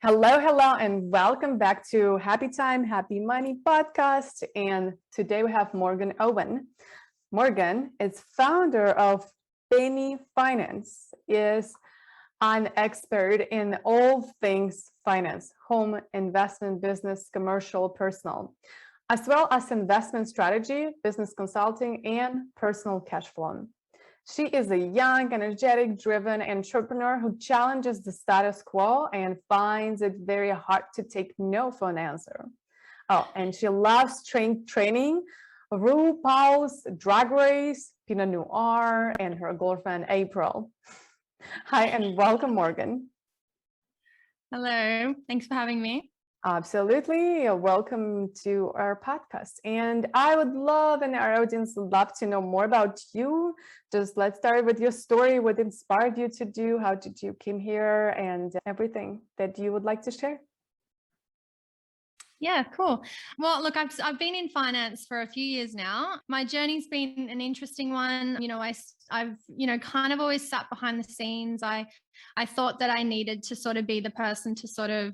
Hello, hello, and welcome back to Happy Time, Happy Money podcast. And today we have Morgan Owen. Morgan is founder of Penny Finance, is an expert in all things finance, home, investment, business, commercial, personal, as well as investment strategy, business consulting, and personal cash flow. She is a young, energetic, driven entrepreneur who challenges the status quo and finds it very hard to take no for an answer. Oh, and she loves training, RuPaul's Drag Race, Pinot Noir, and her girlfriend, April. Hi, and welcome, Morgan. Hello, thanks for having me. Absolutely. Welcome to our podcast. And I would love, and our audience would love to know more about you. Just let's start with your story. What inspired you to do? How did you came here and everything that you would like to share? Yeah, cool. Well, look, I've been in finance for a few years now. My journey's been an interesting one. I've kind of always sat behind the scenes. I thought that I needed to sort of be the person to sort of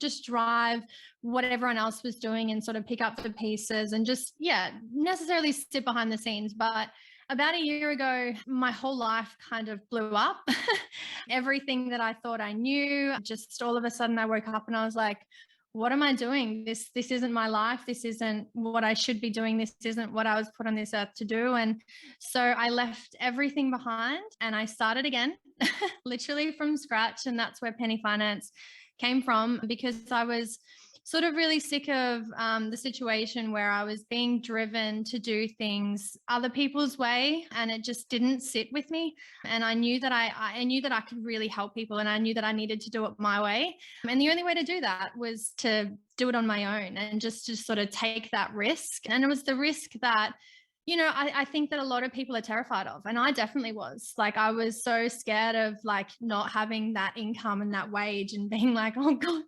just drive what everyone else was doing and sort of pick up the pieces and just, necessarily sit behind the scenes. But about a year ago, my whole life kind of blew up. Everything that I thought I knew, just all of a sudden I woke up and I was like, what am I doing? This isn't my life. This isn't what I should be doing. This isn't what I was put on this earth to do. And so I left everything behind and I started again, literally from scratch. And that's where Penny Finance came from, because I was sort of really sick of the situation where I was being driven to do things other people's way, and it just didn't sit with me. And I knew that I knew that I could really help people, and I knew that I needed to do it my way. And the only way to do that was to do it on my own and just to sort of take that risk. And it was the risk that I think that a lot of people are terrified of. And I definitely was. Like, I was so scared of not having that income and that wage and being like, oh God,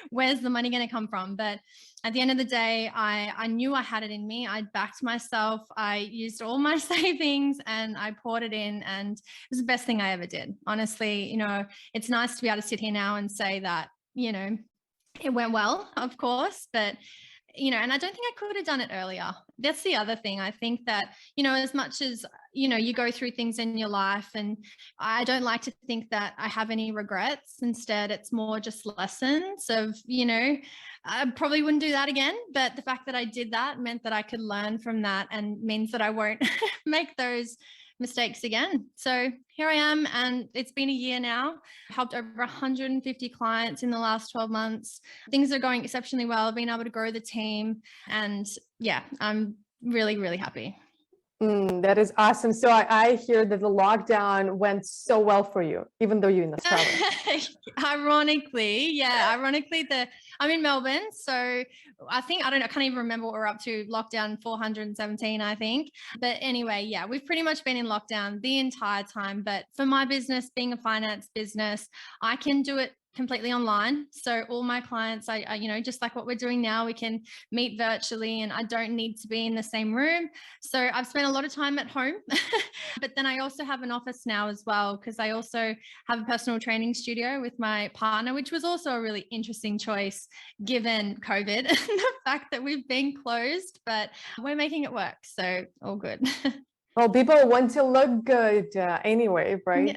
where's the money going to come from? But at the end of the day, I knew I had it in me. I backed myself. I used all my savings and I poured it in, and it was the best thing I ever did. Honestly, it's nice to be able to sit here now and say that, it went well, of course, but and I don't think I could have done it earlier. That's the other thing. I think that, as much as, you go through things in your life, and I don't like to think that I have any regrets. Instead, it's more just lessons of, I probably wouldn't do that again. But the fact that I did that meant that I could learn from that, and means that I won't make those mistakes again. So here I am, and it's been a year now. Helped over 150 clients in the last 12 months. Things are going exceptionally well. I've been able to grow the team, and I'm really, really happy. That is awesome. So I hear that the lockdown went so well for you, even though you're in Australia. Ironically, I'm in Melbourne. So I can't even remember what we're up to. Lockdown 417, I think. But anyway, we've pretty much been in lockdown the entire time. But for my business, being a finance business, I can do it completely online. So all my clients, I just like what we're doing now, we can meet virtually, and I don't need to be in the same room. So I've spent a lot of time at home, but then I also have an office now as well, because I also have a personal training studio with my partner, which was also a really interesting choice given COVID and the fact that we've been closed, but we're making it work. So all good. Well, people want to look good anyway, right? Yeah.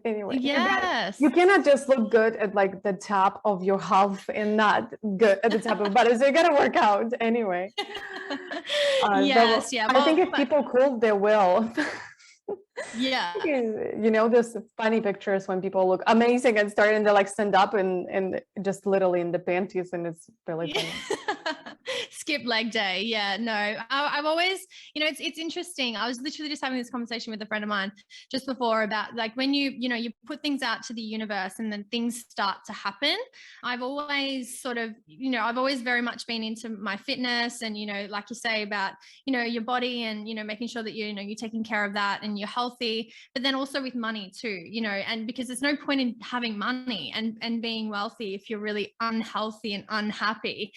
Anyway, yes, you cannot just look good at the top of your health and not good at the top of the body. So you gotta work out anyway. Yes, I think if people could, they will. Yeah. There's funny pictures when people look amazing and starting to stand up and just literally in the panties, and it's really funny. Skip leg day. Yeah, no, I've always, it's interesting. I was literally just having this conversation with a friend of mine just before about when you put things out to the universe and then things start to happen. I've always sort of, I've always very much been into my fitness and, like you say about, your body and, making sure that, you're taking care of that and you're healthy, but then also with money too, and because there's no point in having money and being wealthy if you're really unhealthy and unhappy,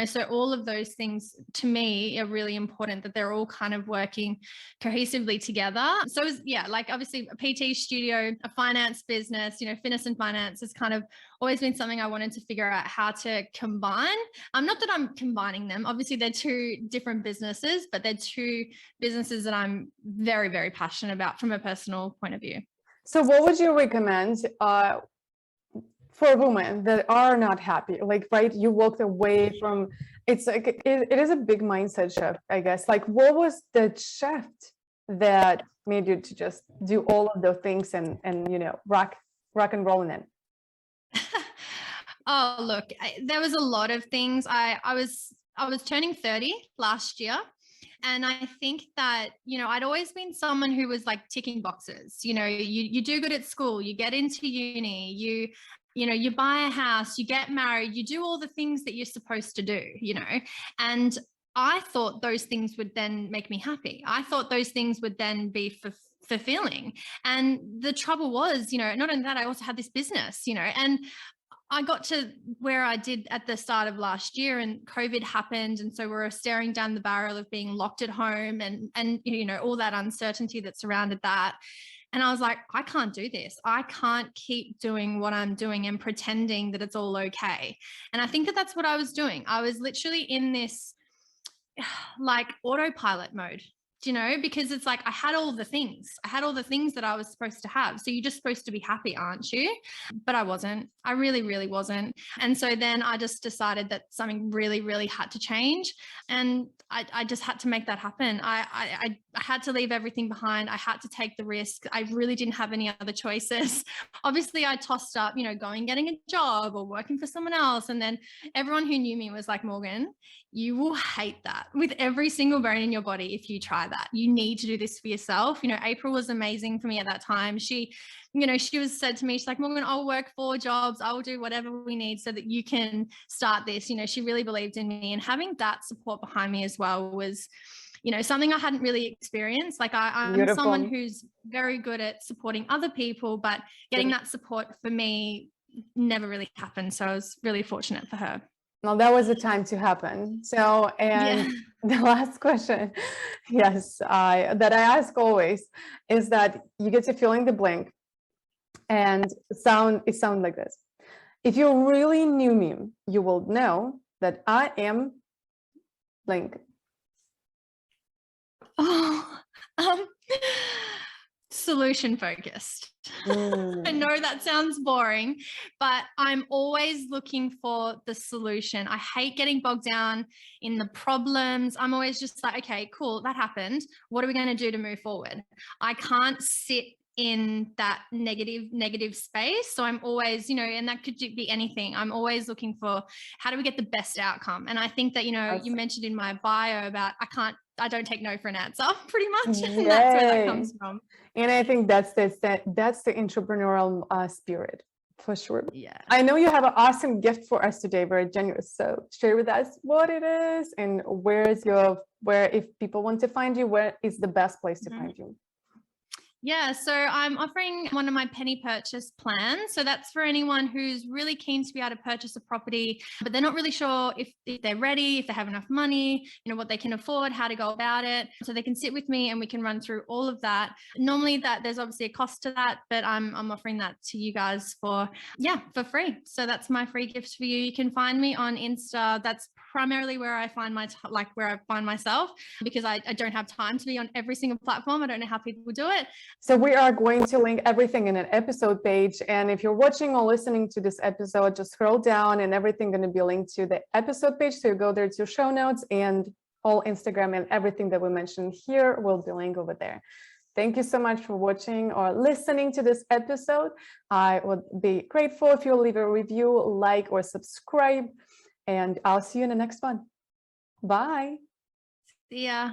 so all of those things to me are really important, that they're all kind of working cohesively together. So it was, yeah, like obviously a PT studio, a finance business, fitness and finance has kind of always been something I wanted to figure out how to combine. Not that I'm combining them. Obviously, they're two different businesses, but they're two businesses that I'm very, very passionate about from a personal point of view. So what would you recommend for women that are not happy? Like, right, you walked away from, it's like, it is a big mindset shift, I guess. Like, what was the shift that made you to just do all of those things and rock and roll in it? Oh, look, there was a lot of things. I was turning 30 last year. And I think that, I'd always been someone who was like ticking boxes. You do good at school, you get into uni, you buy a house, you get married, you do all the things that you're supposed to do, and I thought those things would then make me happy. I thought those things would then be fulfilling. And the trouble was, not only that, I also had this business, and I got to where I did at the start of last year, and COVID happened. And so we were staring down the barrel of being locked at home and all that uncertainty that surrounded that. And I was like, I can't do this. I can't keep doing what I'm doing and pretending that it's all okay. And I think that that's what I was doing. I was literally in this like autopilot mode, because it's like I had all the things that I was supposed to have. So you're just supposed to be happy, aren't you? But I wasn't. I really, really wasn't. And so then I just decided that something really, really had to change. And I just had to make that happen. I had to leave everything behind. I had to take the risk. I really didn't have any other choices. Obviously, I tossed up, going, getting a job or working for someone else. And then everyone who knew me was like, Morgan, you will hate that with every single bone in your body if you try that. You need to do this for yourself. April was amazing for me at that time. She was said to me, she's like, Morgan, I'll work 4 jobs. I will do whatever we need so that you can start this. She really believed in me, and having that support behind me as well was, something I hadn't really experienced. Like I'm someone who's very good at supporting other people, but getting that support for me never really happened. So I was really fortunate for her. Well, that was the time to happen. So, and the last question, yes, that I ask always is that you get to fill in the blank, and it sounds like this. If you really knew me, you will know that I am blank. Oh, solution focused. I know that sounds boring, but I'm always looking for the solution. I hate getting bogged down in the problems. I'm always just like, okay, cool, that happened. What are we going to do to move forward? I can't sit in that negative space. So I'm always, and that could be anything. I'm always looking for how do we get the best outcome? And I think that, you mentioned in my bio about I don't take no for an answer, pretty much. And that's where that comes from. And I think that's the entrepreneurial spirit, for sure. Yeah. I know you have an awesome gift for us today, very generous. So share with us what it is and where if people want to find you, where is the best place to find you? Yeah, so I'm offering one of my penny purchase plans. So that's for anyone who's really keen to be able to purchase a property, but they're not really sure if they're ready, if they have enough money, what they can afford, how to go about it. So they can sit with me and we can run through all of that. Normally there's obviously a cost to that, but I'm offering that to you guys for free. So that's my free gift for you. You can find me on Insta. That's primarily where I find where I find myself, because I don't have time to be on every single platform. I don't know how people do it. So we are going to link everything in an episode page. And if you're watching or listening to this episode, just scroll down and everything going to be linked to the episode page. So you go there to show notes, and all Instagram and everything that we mentioned here will be linked over there. Thank you so much for watching or listening to this episode. I would be grateful if you'll leave a review, like, or subscribe, and I'll see you in the next one. Bye. See ya.